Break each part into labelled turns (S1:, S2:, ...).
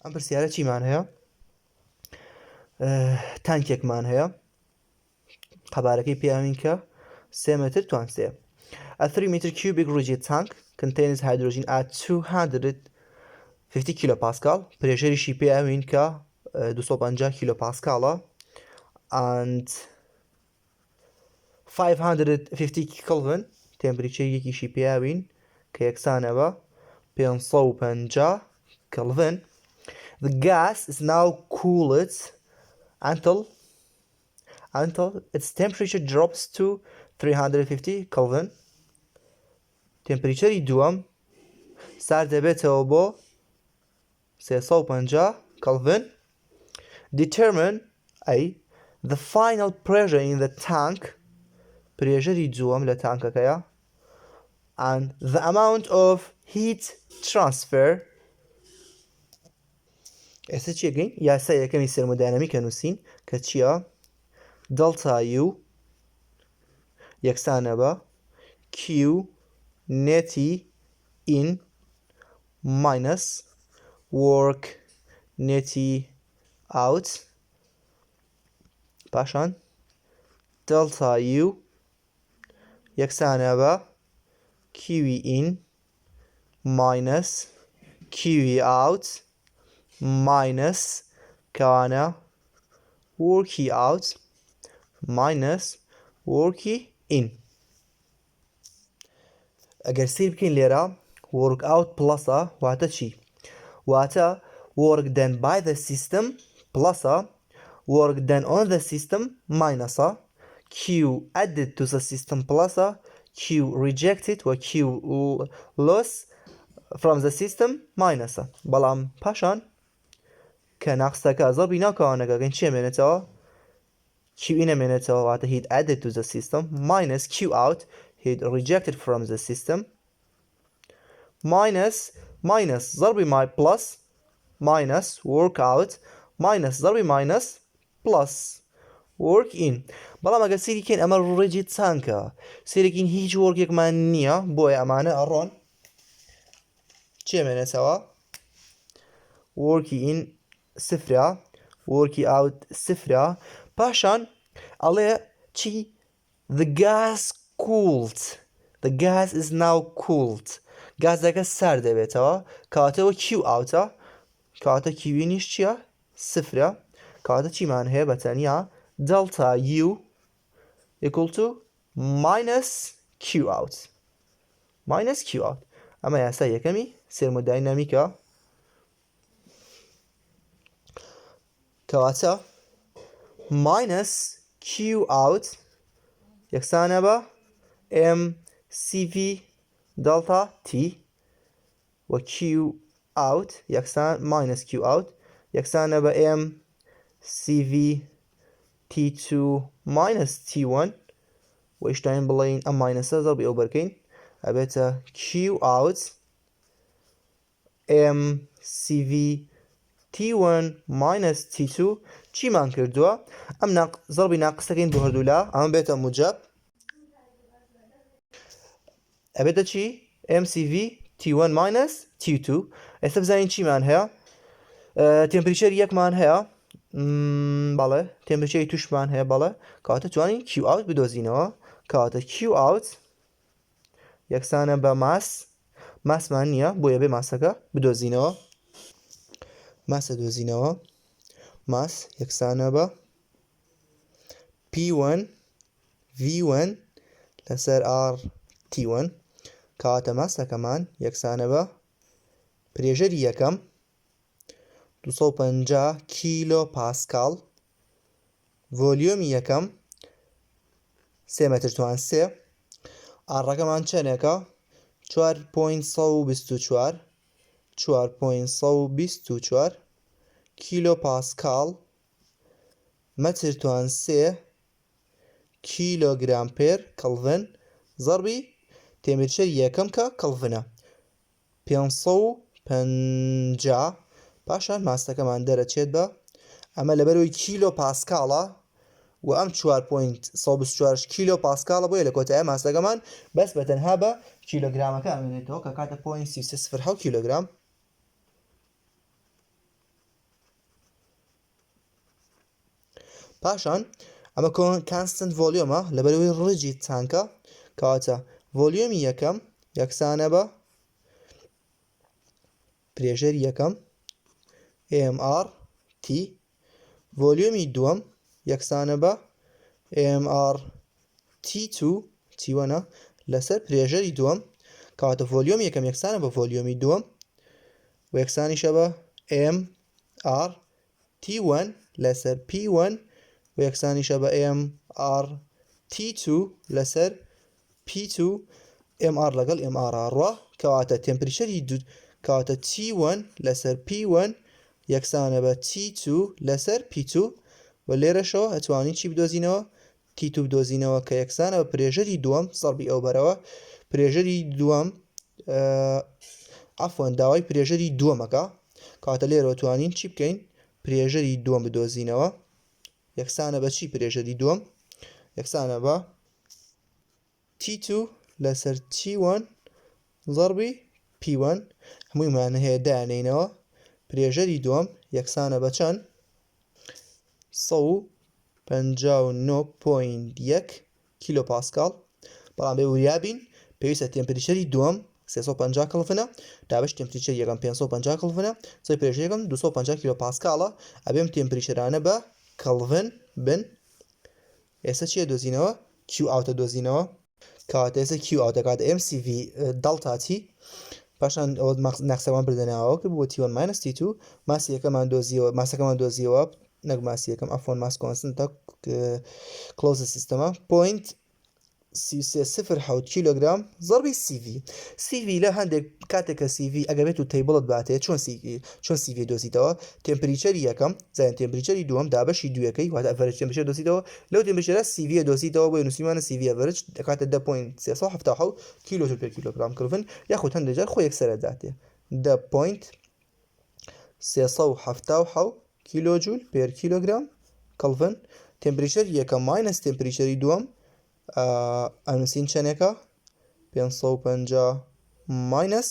S1: ئەم پرسیارە چیمان هەیە؟ تانکێکمان هەیە قەبارەکەی پێیاوین کە 3 متر توان سێ. A 3 meter cubic rigid tank contains hydrogen at 250 kilopascal. پرێژەریشی پێیاوین کە 250 kilopascal and 550 Kelvin تمپریچەرێکیشی پێیاوین کە یەکسانە بە 550 Kelvin. The gas is now cooled until its temperature drops to 350 Kelvin. تمپریچەری دووەم سارد دەبێتەوە بۆ 350 Kelvin. Determine the final pressure in the tank پرێژەری دووەم لە تانکەکەیە and the amount of heat transfer. ئێستا چیەکەین؟ یاسای یەکەمی سێرمۆداینامیکە نووسین کە چییە؟ دڵتا U یەکسانە بە Q نێتی in minus work نێتی out پاشان دڵتا U یەکسانە بە QE in minus QE out minus کەوانە worky out minus worky in. ئەگەر سیر بکەین لێرە work out پلەسە واتە چی؟ واتە work done by the system پلەسە work done on the system minusە Q added to the system پلەسە Q rejected و Q loss from the system minusە. بەڵام پاشان کە ناقسەکە زەڵبی ناوکەوانەکەگەن چی ئەمێنێتەوە؟ Q in ئەمێنێتەوە واتە heat added to the system minus Q out heat rejected from the system minus ضربي my plus minus work out minus ضربي minus plus work in. بەڵام ئەگەر سیریکەین ئەمە rigid تانکە سیرێکین هیچ وەرکێکمان نییە بۆیە ئەمانە ئەڕۆن چی ئەمێنێتەوە؟ worky in سفرە worky out سفرە پاشان ئەڵێ چی؟ the gas cooled the gas is now cooled گازەکە سارد دەبێتەوە کاتەوە Q outە کاتە Q inیش چییە؟ سفرە کاتە چیمان هەیە بەتەنیا delta U equal to minus Q out ئەمە یاسای یەکەمی سێرمۆداینامیکە کەواتە minus Q out یەکسانە بە mCV delta T و Q out یەکسان minus Q out یەکسانە بە mCV T2 minus T1 و ئیشتاین بڵێین ئەم ماینەسە زەڵبی ئەو بەرکەین ئەبێتە Q out mCV T1 minus T2 چیمان کردووە؟ ئەم زەڵبی ناقسەکەین بۆ هەردوولا ئەمە بێتە موجب ئەبێتە چی؟ mCV T1 minus T2 ئێستا بزانین چیمان هەیە؟ تمپریچەری یەکمان هەیە بەڵێ تمپریچەری توشمان هەیە بەڵێ کاتە توانین Q out بدۆزینەوە کاتە Q out یەکسانە بە ماسمان نییە بۆیە بێ ماسەکە بدۆزینەوە ماسە دۆزینەوە ماس یەکسانە بە P1 V1 لەسەر RT1 کاتە ماسەکەمان یەکسانە بە پرێژەری یەکەم 250 کیلۆ پاسکال ڤۆلیۆمی یەکەم 3 متر توان سێ ئاڕەکەمان چەندێکە 4.124 کیلۆ پاسکال متر توان سێ کیلۆگرام پێر کەلڤن زەربی تێمپێرەچەری یەکەم کە کەلڤنە 550 پاشان ماستەکەمان دەرەچێت بە ئەمە لەبەرەوەی کیلۆ پاسکاڵە و ئەم 4.124 کیلۆ پاسکاڵە بۆیە لە کۆتایە ماستەکەمان بەس بەتەنها بە کیلۆگرامەکە ئەمێنێتەوە کە کاتە 0.307 کیلۆگرام پاشان ئەمە کانستنت ڤۆلیۆمە لەبەرەوەی ڕجی تانکە کەواتە ڤۆلیۆمی یەکەم یەکسانە بە پرێژەری یەکەم AMR T ڤۆلیۆمی دووەم یەکسانە بە AMR T2 T1 لەسەر پرێژەری دووەم کەواتە ڤۆلیۆمی یەکەم یەکسانە بە ڤۆلیۆمی دووەم و یەکسانیشە بە AMR T1 لەسەر P1 و یەکسانیشە بە AMR T2 لەسەر P2 MR لەگەڵ MR ڕوا کەواتە تمپریچەری کەواتە T1 لەسەر P1 یەکسانە بە T2 لەسەر P2 و لێرەشەوە ئەتوانین چی بدۆزینەوە T2 بدۆزینەوە کە یەکسانە بە پرێژەری دووەم سەربی ئەو بەرەوە پرێژەری دووەم عەفوەن داوای پرێژەری دووەمەکە کەواتە لێرەوە توانین چی بکەین پرێژەری دووەم بدۆزینەوە یەکسانە بە چی پرێژەری دووەم یەکسانە بە T2 لەسەر T1 زەربی P1 هەموویمان هەیە دایانێنەوە پرێژەری دووەم یەکسانە بە چەند 159.1 کیلۆ پاسکال بەڵام بێ وریابین پێویستە تمپریچەری دووەم 350 کلڤنە دابش تمپریچەر یەکەم 550 کلڤنە سەی پرێژەر یەکەم 250 کیلۆ پاسکالە ئەبێم تمپریچەرانە بە کلڤن بن ئێستا چیە دۆزینەوە Q out دۆزینەوە کەواتە ئێستا Q out دەکات MCV دەڵتا T پاشان ئەوە نەخسەمان بردەناوە کە بووە T1 - T2 ماسی یەکەمان دۆزیەوە ماسەکەمان دۆزیەوە نەک ماسی یەکەم ئەفۆن ماس کۆنستنتە کلۆزە سیستەمە پوینت 3.07 کیلۆگرام زەربی CV CV لە هەندێک کاتێک کە CV ئەگەر بێت و تەیبڵت باتێ چۆن CV دۆزیتەوە تمپریچەری یەکەم زایان تمپریچەری دووەم دابەشی دووەکەی واتە ئەڤەرێج تمپریچەر دۆزیتەوە لەو تمپریچەرە CV دۆزیتەوە بۆ نووسیمانە CV ئەڤەرێج دەکاتە 10.377 کیلۆجول پێر کیلۆگرام کلڤن یاخود هەندێک جار خۆی یەکسەرە داتێ 10.377 کیلۆجول پێر کیلۆگرام کلڤن تمپریچەر یەکەم ماینەس تمپریچەری دووەم ئەنووسین چەندێکە 550 ماینەس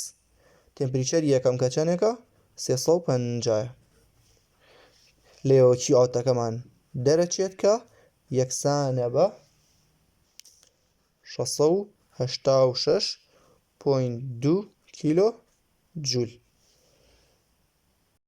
S1: تمپریچەر یەکەم کە چەندێکە 350 لێەوە چی ئاوتەکەمان دەرەچێت کە یەکسانە بە 686.2 کیلۆ جول